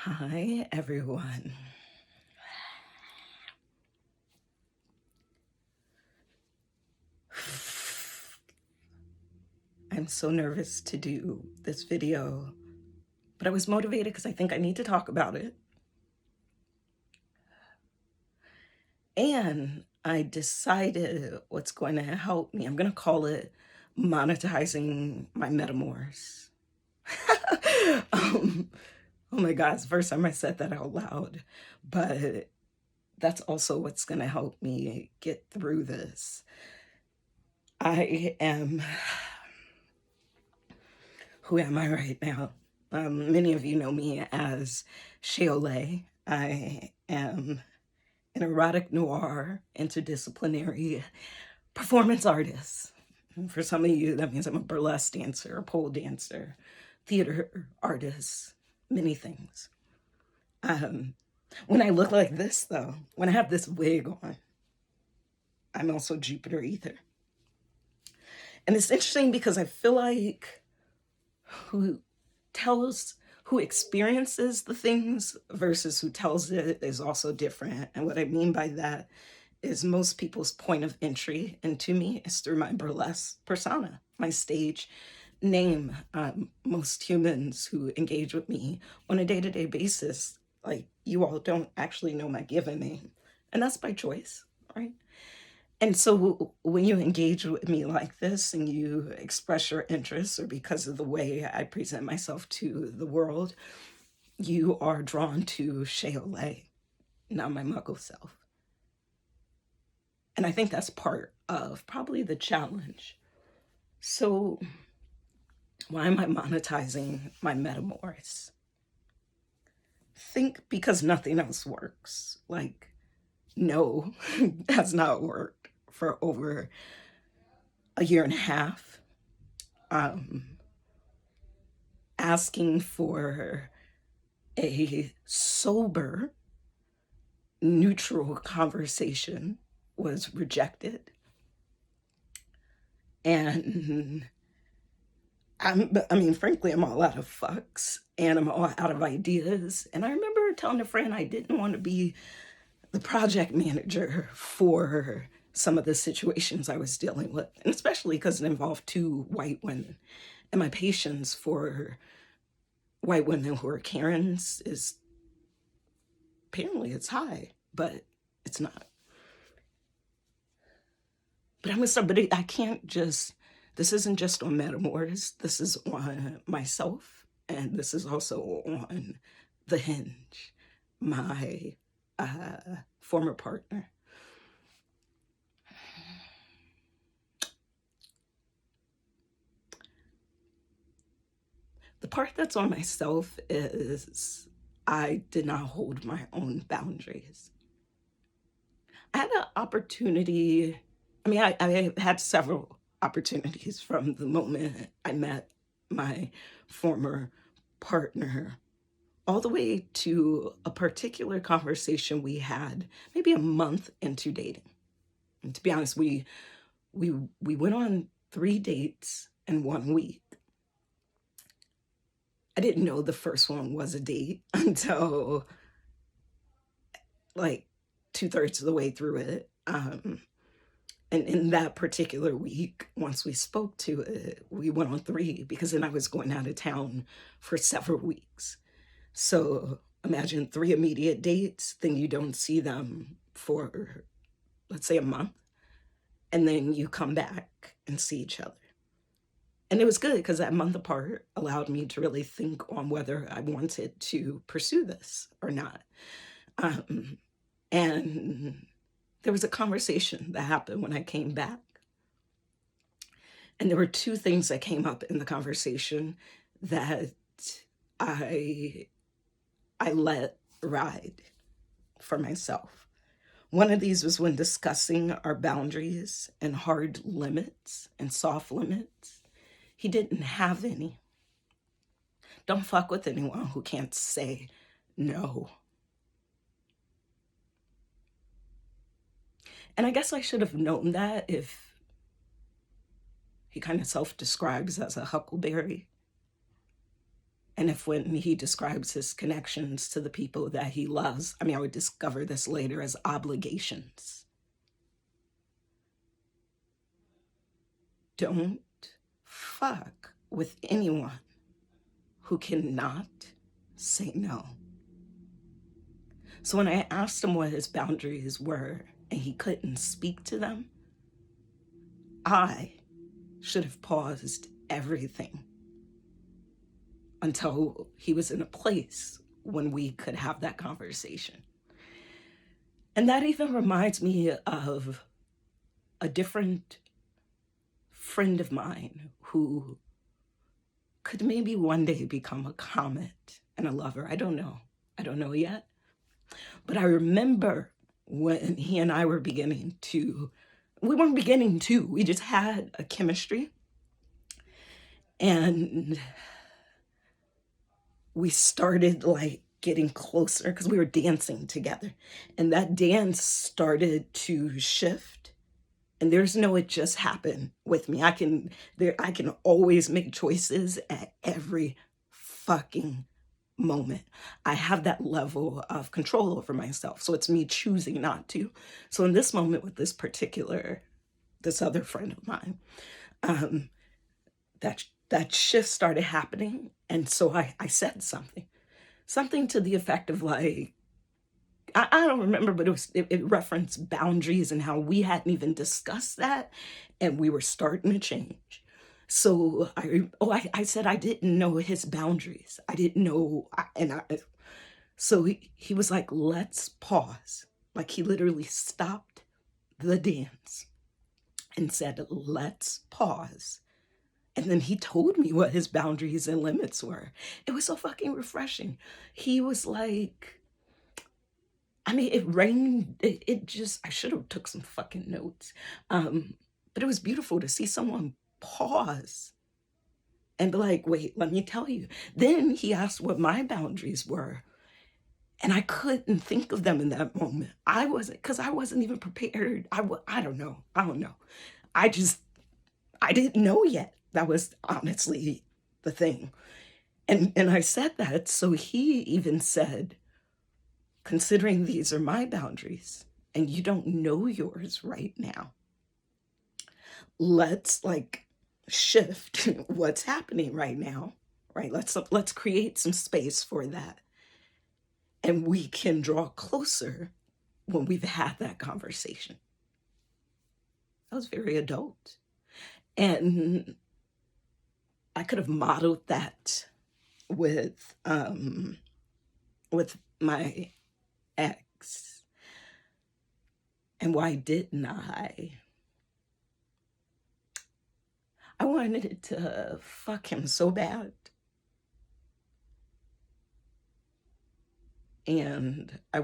Hi, everyone. I'm so nervous to do this video, but I was motivated because I think I need to talk about it. And I decided what's going to help me. I'm going to call it monetizing my Metamours. Oh my God, it's the first time I said that out loud, but that's also what's going to help me get through this. Who am I right now? Many of you know me as Sheolay. I am an erotic noir interdisciplinary performance artist. And for some of you, that means I'm a burlesque dancer, a pole dancer, theater artist, many things. When I look like this, though, when I have this wig on, I'm also Jupiter Ether. And it's interesting because I feel like who experiences the things versus who tells it is also different. And what I mean by that is most people's point of entry into me is through my burlesque persona, my stage name. Most humans who engage with me on a day-to-day basis, like you all, don't actually know my given name, and that's by choice, right? And so when you engage with me like this and you express your interest, or because of the way I present myself to the world, you are drawn to Sheolay, not my muggle self. And I think that's part of probably the challenge. So why am I monetizing my Metamours? Think because nothing else works. Like, no, has not worked for over a year and a half. Asking for a sober, neutral conversation was rejected. And frankly, I'm all out of fucks and I'm all out of ideas. And I remember telling a friend I didn't want to be the project manager for some of the situations I was dealing with, and especially because it involved two white women. And my patience for white women who are Karens is apparently it's high, but it's not. But I'm with somebody, I can't just, this isn't just on Metamours, this is on myself, and this is also on The Hinge, my former partner. The part that's on myself is I did not hold my own boundaries. I had an opportunity. I had several opportunities from the moment I met my former partner all the way to a particular conversation we had maybe a month into dating. And to be honest, we went on 3 dates in 1 week. I didn't know the first one was a date until like 2/3 of the way through it. And in that particular week, once we spoke to it, we went on 3 because then I was going out of town for several weeks. So imagine 3 immediate dates, then you don't see them for, let's say, a month, and then you come back and see each other. And it was good because that month apart allowed me to really think on whether I wanted to pursue this or not. And there was a conversation that happened when I came back. And there were 2 things that came up in the conversation that I let ride for myself. One of these was when discussing our boundaries and hard limits and soft limits. He didn't have any. Don't fuck with anyone who can't say no. And I guess I should have known that if he kind of self-describes as a huckleberry. And if when he describes his connections to the people that he loves, I would discover this later as obligations. Don't fuck with anyone who cannot say no. So when I asked him what his boundaries were and he couldn't speak to them, I should have paused everything until he was in a place when we could have that conversation. And that even reminds me of a different friend of mine who could maybe one day become a comet and a lover. I don't know yet. But I remember when he and I were we weren't beginning to, we just had a chemistry. And we started like getting closer because we were dancing together. And that dance started to shift. And there's no, it just happened with me. I can always make choices at every fucking moment. I have that level of control over myself. So it's me choosing not to. So in this moment with this other friend of mine, that shift started happening. And so I said something to the effect of like, I don't remember, but it referenced boundaries and how we hadn't even discussed that. And we were starting to change. So I said I didn't know his boundaries. I didn't know. So he was like, let's pause. Like he literally stopped the dance and said, let's pause. And then he told me what his boundaries and limits were. It was so fucking refreshing. He was like, it rained. I should have took some fucking notes. But it was beautiful to see someone pause and be like, wait, let me tell you. Then he asked what my boundaries were. And I couldn't think of them in that moment. I wasn't even prepared. I don't know. I didn't know yet. That was honestly the thing. And I said that. So he even said, considering these are my boundaries and you don't know yours right now, let's like shift what's happening right now, right? Let's create some space for that. And we can draw closer when we've had that conversation. That was very adult. And I could have modeled that with my ex. And why didn't I? I wanted to fuck him so bad. And I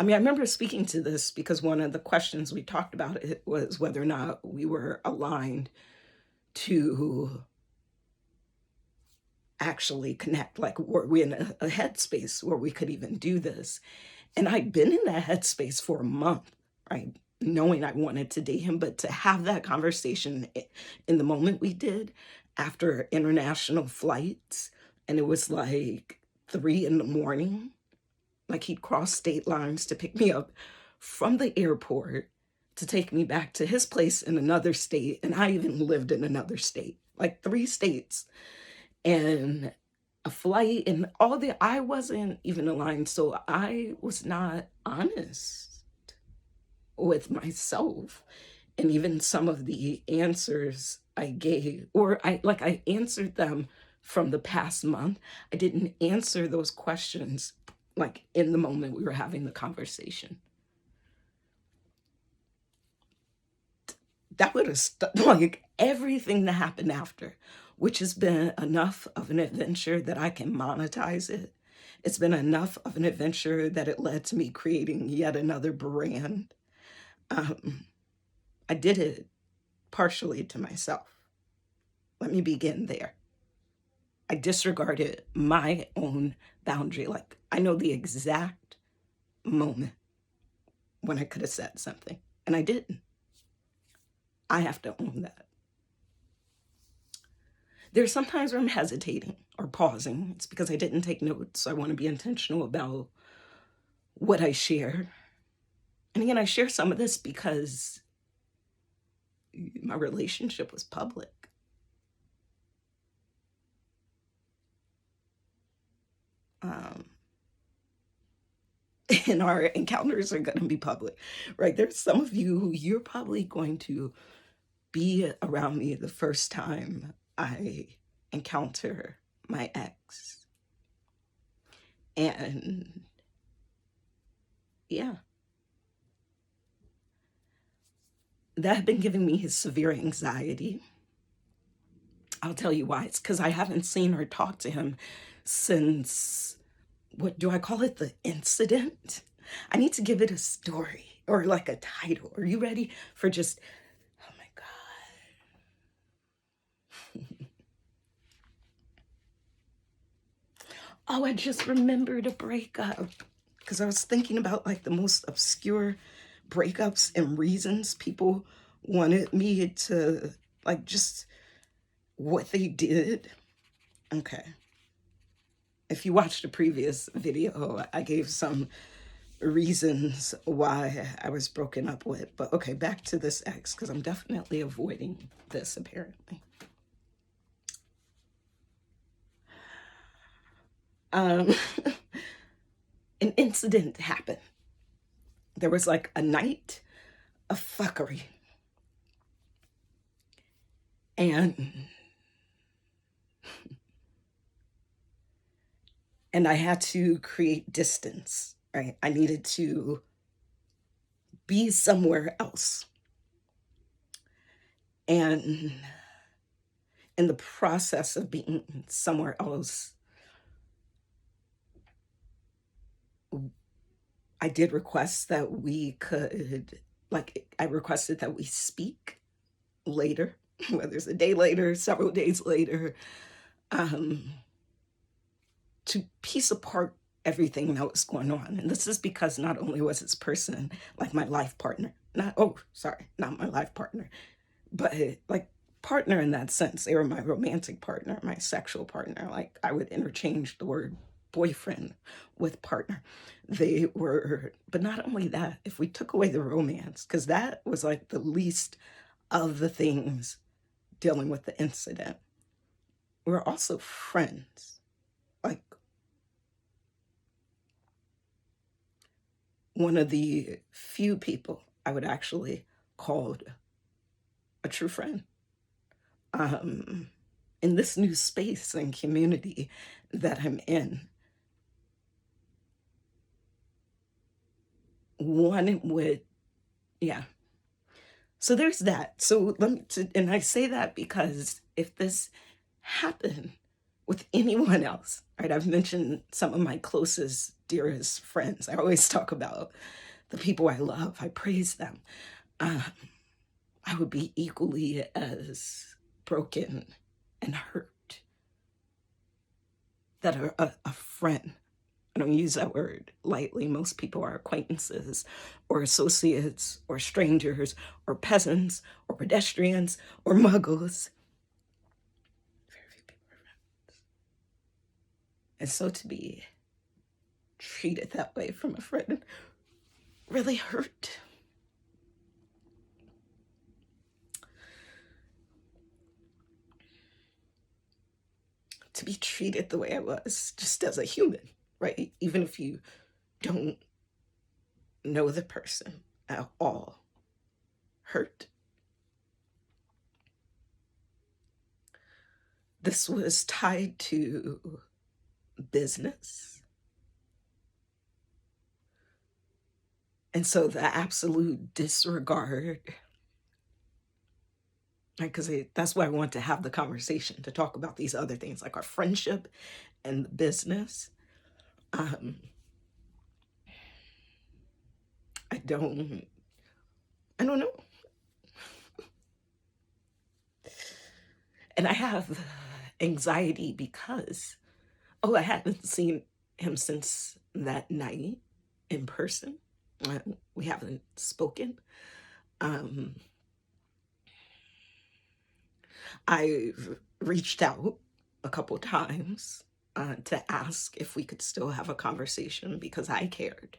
remember speaking to this because one of the questions we talked about it was whether or not we were aligned to actually connect. Like, were we in a headspace where we could even do this? And I'd been in that headspace for a month, right? Knowing I wanted to date him, but to have that conversation in the moment we did after international flights, and it was like 3 a.m. Like he'd cross state lines to pick me up from the airport to take me back to his place in another state. And I even lived in another state, like 3 states, and a flight and I wasn't even aligned. So I was not honest with myself. And even some of the answers I gave, or I answered them from the past month. I didn't answer those questions like in the moment we were having the conversation. That would have like everything that happened after, which has been enough of an adventure that I can monetize it. It's been enough of an adventure that it led to me creating yet another brand. I did it partially to myself. Let me begin there. I disregarded my own boundary. Like, I know the exact moment when I could have said something, and I didn't. I have to own that. There's sometimes where I'm hesitating or pausing. It's because I didn't take notes. So I want to be intentional about what I share. And again, I share some of this because my relationship was public. And our encounters are going to be public, right? There's some of you who you're probably going to be around me the first time I encounter my ex. And yeah, that had been giving me his severe anxiety. I'll tell you why. It's because I haven't seen or talked to him since, what do I call it? The incident? I need to give it a story or like a title. Are you ready for just, oh my God. Oh, I just remembered a breakup because I was thinking about like the most obscure breakups and reasons people wanted me to, like, just what they did. Okay. If you watched the previous video, I gave some reasons why I was broken up with. But okay, back to this ex, because I'm definitely avoiding this apparently. An incident happened. There was like a night of fuckery. And I had to create distance, right? I needed to be somewhere else. And in the process of being somewhere else, I did request that we could, like, I requested that we speak later, whether it's a day later, several days later, to piece apart everything that was going on. And this is because not only was this person like my life partner, not my life partner, but like partner in that sense. They were my romantic partner, my sexual partner. Like I would interchange the word boyfriend with partner. They were, but not only that, if we took away the romance, because that was like the least of the things dealing with the incident, we're also friends. Like one of the few people I would actually call a true friend. In this new space and community that I'm in, one would, yeah. So there's that. So and I say that because if this happened with anyone else, right? I've mentioned some of my closest, dearest friends. I always talk about the people I love. I praise them. I would be equally as broken and hurt. That a friend, I don't use that word lightly. Most people are acquaintances or associates or strangers or peasants or pedestrians or muggles. Very few people are friends. And so to be treated that way from a friend really hurt. To be treated the way I was, just as a human, right? Even if you don't know the person at all, hurt. This was tied to business. And so the absolute disregard, right? Because that's why I want to have the conversation, to talk about these other things like our friendship and the business. I don't know. And I have anxiety because, I hadn't seen him since that night in person. We haven't spoken. I've reached out a couple times to ask if we could still have a conversation because I cared.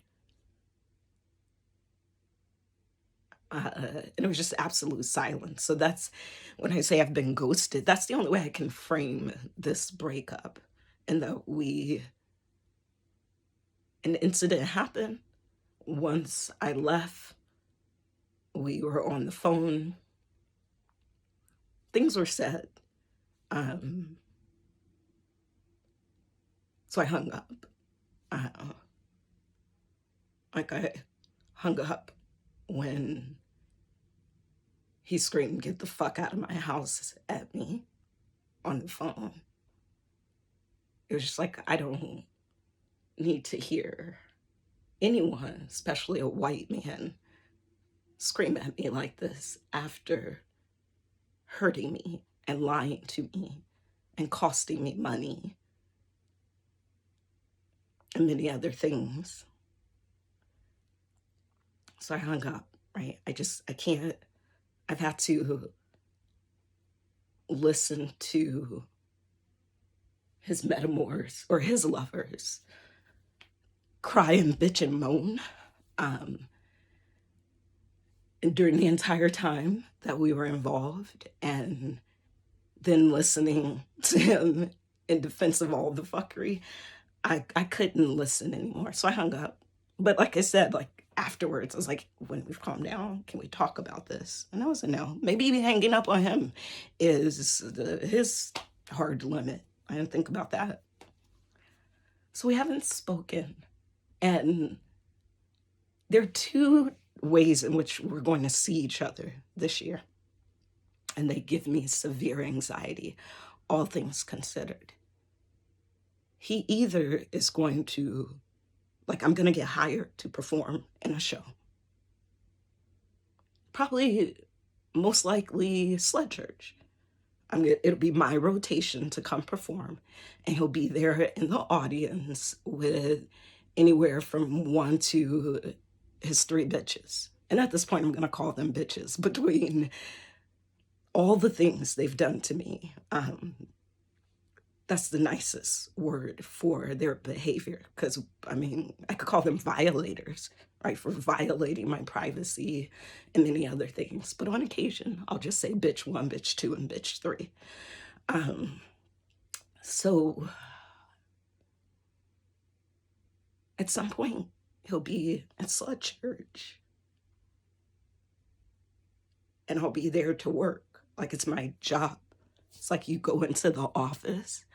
And it was just absolute silence. So that's when I say I've been ghosted, that's the only way I can frame this breakup. And that an incident happened. Once I left, we were on the phone. Things were said. So I hung up. Like I hung up when he screamed, "Get the fuck out of my house," at me on the phone. It was just like, I don't need to hear anyone, especially a white man, scream at me like this after hurting me and lying to me and costing me money and many other things. So I hung up, right? I can't, I've had to listen to his Metamours or his lovers cry and bitch and moan. And during the entire time that we were involved, and then listening to him in defense of all the fuckery, I couldn't listen anymore. So I hung up. But like I said, like afterwards, I was like, when we've calmed down, can we talk about this? And that was a no. Maybe hanging up on him is his hard limit. I didn't think about that. So we haven't spoken. And there are two ways in which we're going to see each other this year. And they give me severe anxiety, all things considered. He either is going to, like, I'm going to get hired to perform in a show. Probably, most likely, SlutChurch. It'll be my rotation to come perform, and he'll be there in the audience with anywhere from 1 to his 3 bitches. And at this point, I'm going to call them bitches between all the things they've done to me. That's the nicest word for their behavior, because, I mean, I could call them violators, right, for violating my privacy and many other things. But on occasion, I'll just say bitch 1, bitch 2, and bitch 3. So at some point, he'll be at SlutChurch, and I'll be there to work like it's my job. It's like you go into the office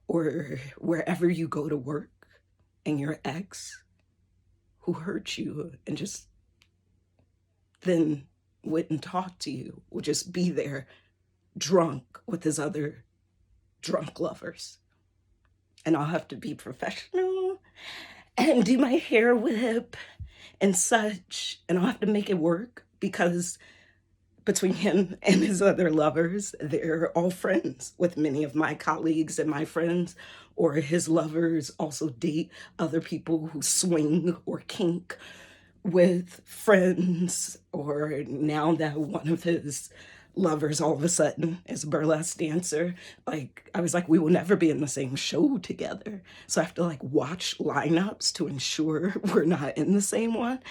or wherever you go to work, and your ex who hurt you and just then wouldn't talk to you will just be there drunk with his other drunk lovers. And I'll have to be professional and do my hair whip and such, and I'll have to make it work because between him and his other lovers, they're all friends with many of my colleagues and my friends, or his lovers also date other people who swing or kink with friends, or now that one of his lovers all of a sudden is a burlesque dancer, like I was like, we will never be in the same show together. So I have to like watch lineups to ensure we're not in the same one.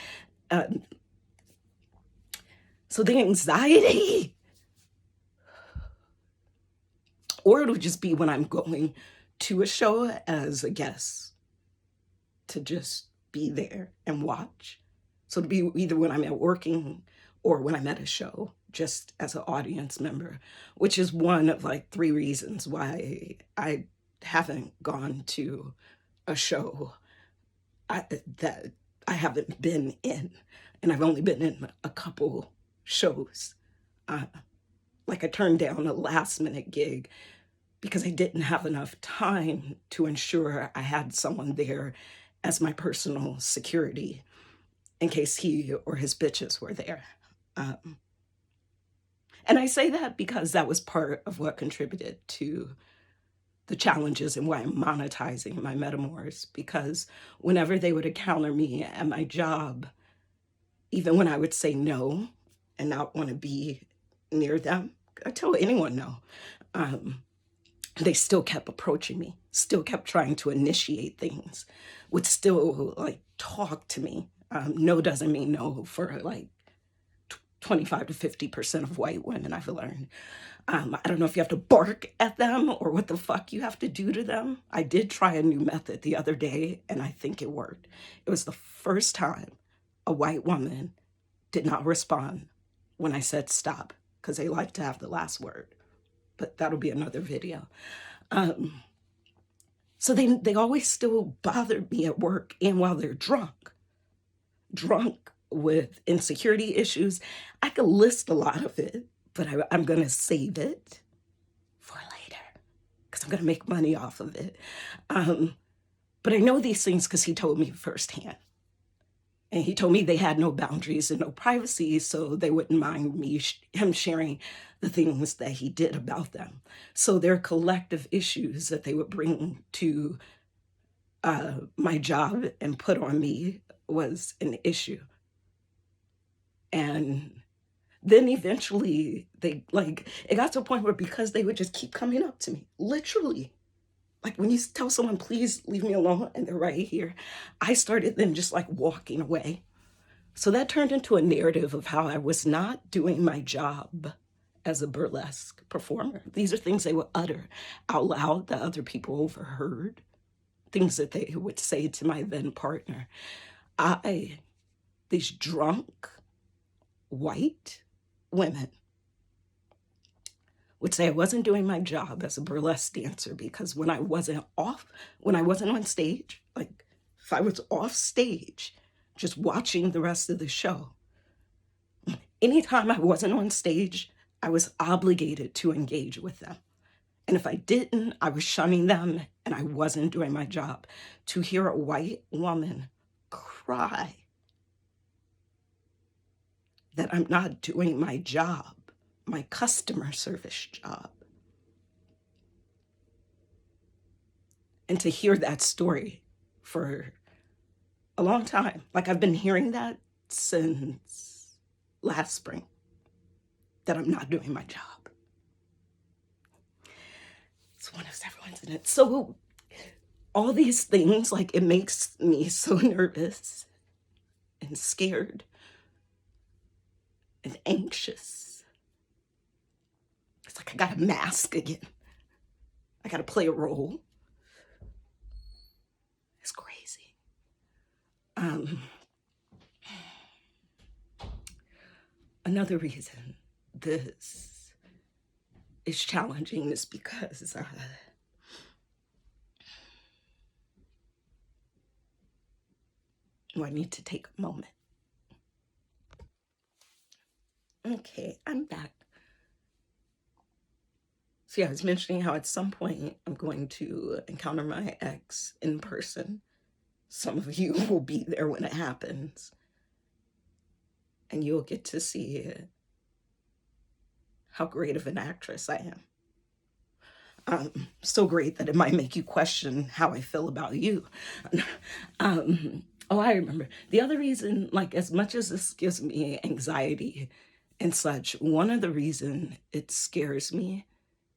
So the anxiety, or it'll just be when I'm going to a show as a guest to just be there and watch. So it'll be either when I'm at working or when I'm at a show, just as an audience member, which is one of like 3 reasons why I haven't gone to a show that I haven't been in. And I've only been in a couple shows. Like I turned down a last minute gig because I didn't have enough time to ensure I had someone there as my personal security in case he or his bitches were there. And I say that because that was part of what contributed to the challenges and why I'm monetizing my Metamours, because whenever they would encounter me at my job, even when I would say no and not want to be near them, I tell anyone no. they still kept approaching me, still kept trying to initiate things, would still like talk to me. No doesn't mean no for like 25 to 50% of white women, I've learned. I don't know if you have to bark at them or what the fuck you have to do to them. I did try a new method the other day and I think it worked. It was the first time a white woman did not respond when I said stop, because they like to have the last word. But that'll be another video. So they always still bothered me at work and while they're drunk with insecurity issues. I could list a lot of it, but I'm going to save it for later because I'm going to make money off of it. But I know these things because he told me firsthand. And he told me they had no boundaries and no privacy, so they wouldn't mind him sharing the things that he did about them. So their collective issues that they would bring to my job and put on me was an issue. And then eventually it got to a point where, because they would just keep coming up to me, literally, like when you tell someone, please leave me alone, and they're right here, I started then just like walking away. So that turned into a narrative of how I was not doing my job as a burlesque performer. These are things they would utter out loud that other people overheard, things that they would say to my then partner. These drunk white women would say I wasn't doing my job as a burlesque dancer because when I wasn't on stage, like if I was off stage, just watching the rest of the show, anytime I wasn't on stage, I was obligated to engage with them. And if I didn't, I was shunning them and I wasn't doing my job. To hear a white woman cry that I'm not doing my job, my customer service job. And to hear that story for a long time, like I've been hearing that since last spring, that I'm not doing my job. It's one of several incidents. So all these things, like, it makes me so nervous and scared and anxious. It's like I got to mask again. I got to play a role. It's crazy. Another reason this is challenging is because I need to take a moment. Okay, I'm back. So yeah, I was mentioning how at some point I'm going to encounter my ex in person. Some of you will be there when it happens. And you'll get to see how great of an actress I am. So great that it might make you question how I feel about you. Oh, I remember. The other reason, like, as much as this gives me anxiety and such, one of the reasons it scares me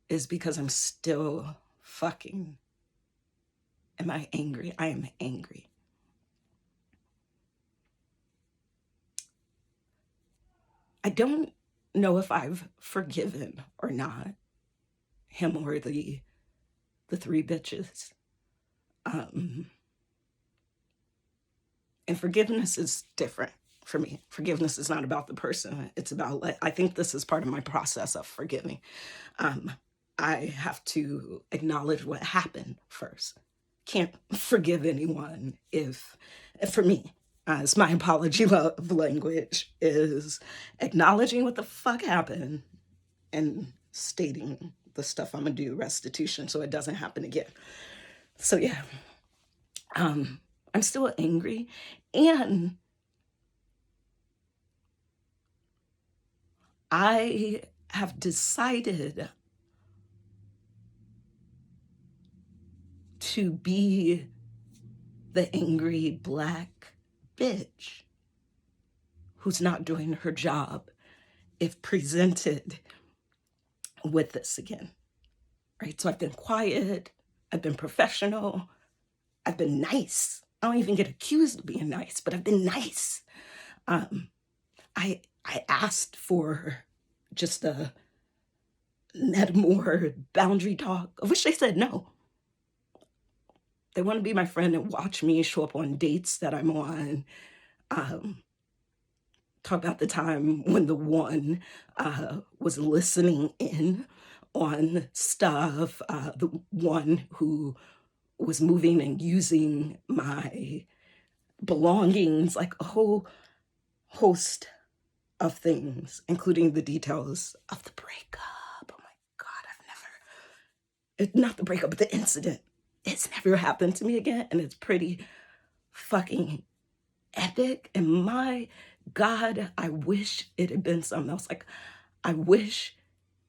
is because I'm still fucking. Am I angry? I am angry. I don't know if I've forgiven or not him or the three bitches. And forgiveness is different for me. Forgiveness is not about the person. It's about, like, I think this is part of my process of forgiving. I have to acknowledge what happened first. Can't forgive anyone if for me, as my apology love language is acknowledging what the fuck happened and stating the stuff I'm gonna do, restitution, so it doesn't happen again. So yeah, I'm still angry, and I have decided to be the angry Black bitch who's not doing her job if presented with this again. right? So I've been quiet, I've been professional, I've been nice. I don't even get accused of being nice, but I've been nice. Um, I asked for just a Metamours boundary talk, of which they said no. They want to be my friend and watch me show up on dates that I'm on. Talk about the time when the one was listening in on stuff, the one who was moving and using my belongings, like a whole host of things, including the details of the breakup. Oh my God, not the breakup, but the incident. It's never happened to me again, and it's pretty fucking epic. And my God, I wish it had been something else. Like, I wish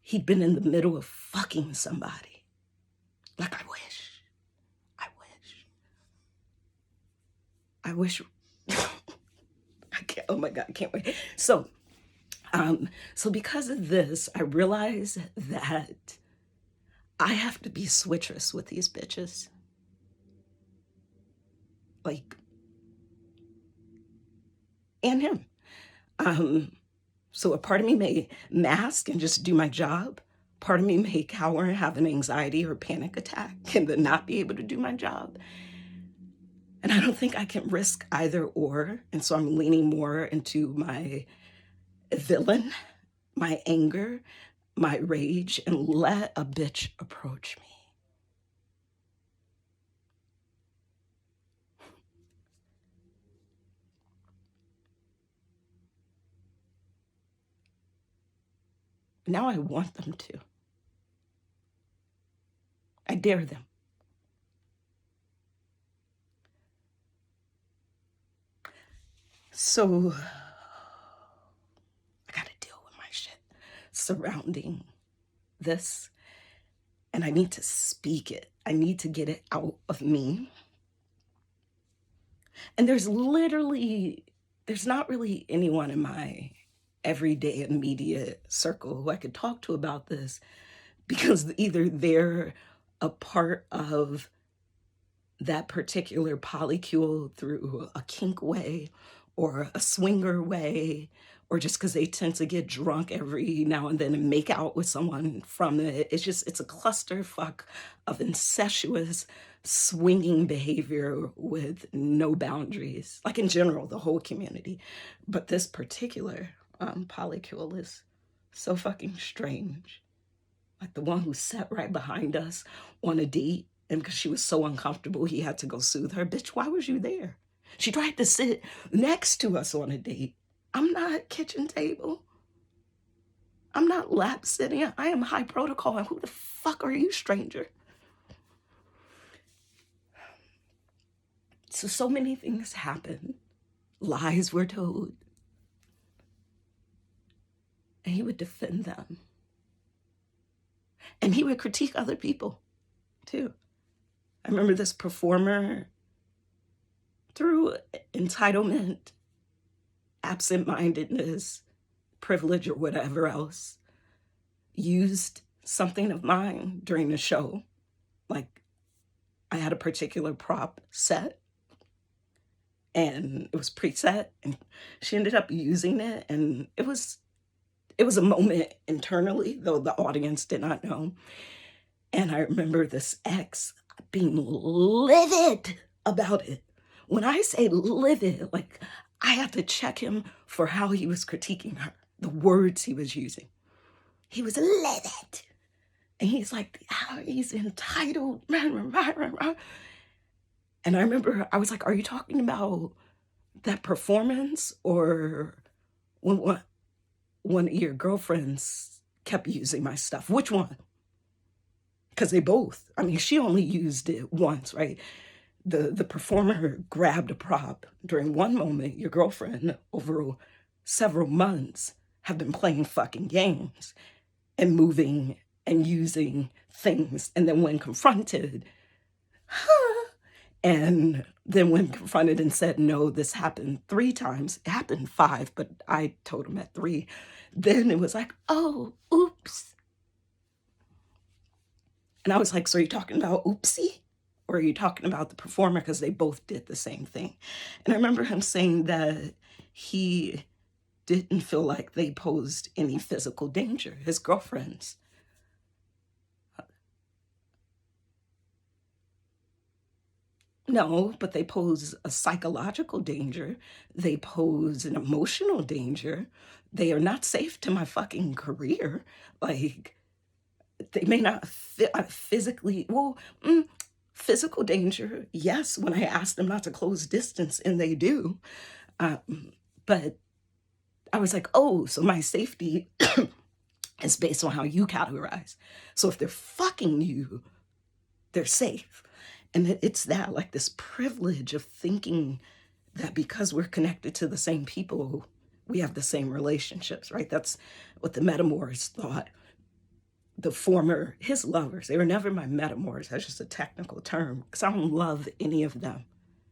he'd been in the middle of fucking somebody. Like, I wish. I can't, oh my God, I can't wait. So because of this, I realize that I have to be Switchress with these bitches. Like, and him. So a part of me may mask and just do my job. Part of me may cower and have an anxiety or panic attack and then not be able to do my job. And I don't think I can risk either or. And so I'm leaning more into my villain, my anger, my rage, and let a bitch approach me. Now I want them to. I dare them. So I gotta deal with my shit surrounding this, and I need to speak it. I need to get it out of me. And there's not really anyone in my everyday immediate circle who I could talk to about this, because either they're a part of that particular polycule through a kink way or a swinger way, or just because they tend to get drunk every now and then and make out with someone from it. It's a clusterfuck of incestuous swinging behavior with no boundaries, like in general, the whole community. But this particular polycule is so fucking strange. Like the one who sat right behind us on a date, and because she was so uncomfortable, he had to go soothe her. Bitch, why was you there? She tried to sit next to us on a date. I'm not kitchen table. I'm not lap sitting. I am high protocol. And who the fuck are you, stranger? So many things happen. Lies were told. And he would defend them. And he would critique other people, too. I remember this performer, through entitlement, absent-mindedness, privilege, or whatever else, used something of mine during the show. Like, I had a particular prop set, and it was preset, and she ended up using it, and it was a moment internally, though the audience did not know. And I remember this ex being livid about it. When I say livid, like, I had to check him for how he was critiquing her, the words he was using. He was livid. And he's like, oh, he's entitled. And I remember I was like, are you talking about that performance, or when one of your girlfriends kept using my stuff? Which one? Because they both. I mean, she only used it once, right? The performer grabbed a prop during one moment. Your girlfriend, over several months, have been playing fucking games and moving and using things. And then when confronted, and said, no, this happened 3 times. It happened 5, but I told him at 3. Then it was like, oh, oops. And I was like, so are you talking about Oopsie? Or are you talking about the performer? Because they both did the same thing. And I remember him saying that he didn't feel like they posed any physical danger, his girlfriends. No, but they pose a psychological danger. They pose an emotional danger. They are not safe to my fucking career. Like, they may not physically, well, physical danger, yes, when I ask them not to close distance, and they do. But I was like, oh, so my safety is based on how you categorize. So if they're fucking you, they're safe. And it's that, like, this privilege of thinking that because we're connected to the same people, we have the same relationships, right? That's what the Metamours thought. The former, his lovers, they were never my Metamours. That's just a technical term, because I don't love any of them.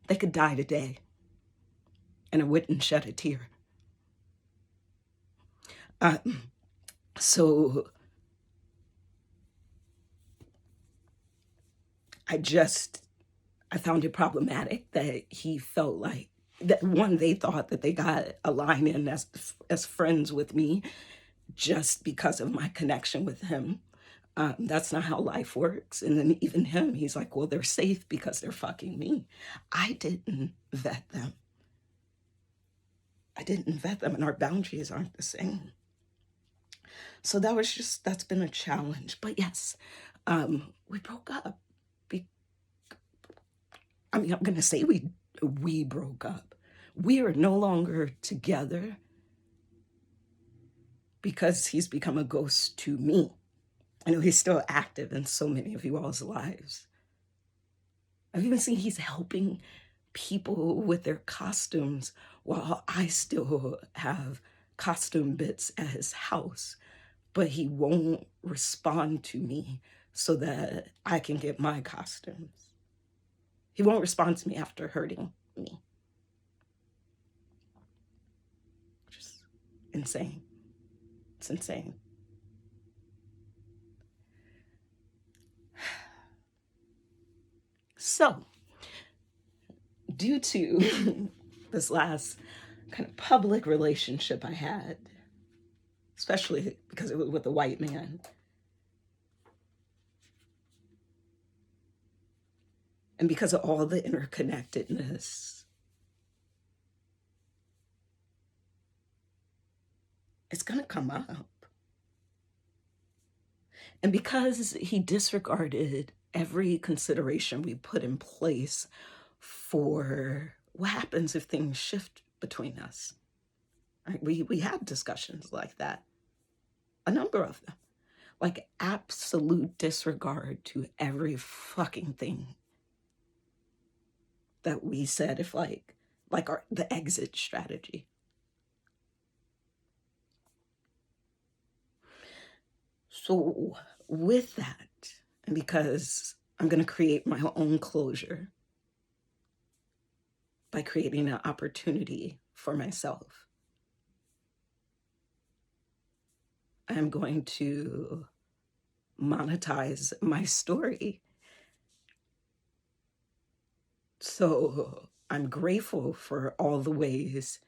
They could die today, and I wouldn't shed a tear. So I found it problematic that he felt like that, one, they thought that they got a line in as friends with me just because of my connection with him. That's not how life works. And then even him, he's like, well, they're safe because they're fucking me. I didn't vet them. And our boundaries aren't the same. So that's been a challenge. But yes, we broke up. I'm going to say we broke up. We are no longer together because he's become a ghost to me. I know he's still active in so many of you all's lives. I've even seen he's helping people with their costumes while I still have costume bits at his house, but he won't respond to me so that I can get my costumes. He won't respond to me after hurting me. Just insane. It's insane. So, due to this last kind of public relationship I had, especially because it was with a white man, and because of all the interconnectedness, it's going to come up. And because he disregarded every consideration we put in place for what happens if things shift between us. Right? We had discussions like that, a number of them, like absolute disregard to every fucking thing that we said, if the exit strategy. So with that, and because I'm going to create my own closure by creating an opportunity for myself, I'm going to monetize my story. So I'm grateful for all the ways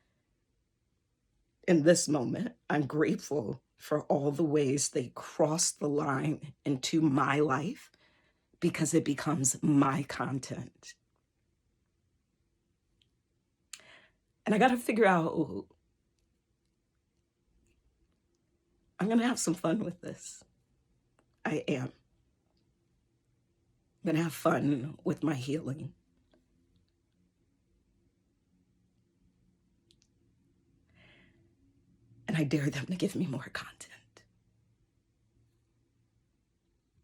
in this moment. I'm grateful for all the ways they cross the line into my life because it becomes my content. And I got to figure out, I'm going to have some fun with this. I am. I'm going to have fun with my healing. And I dare them to give me more content.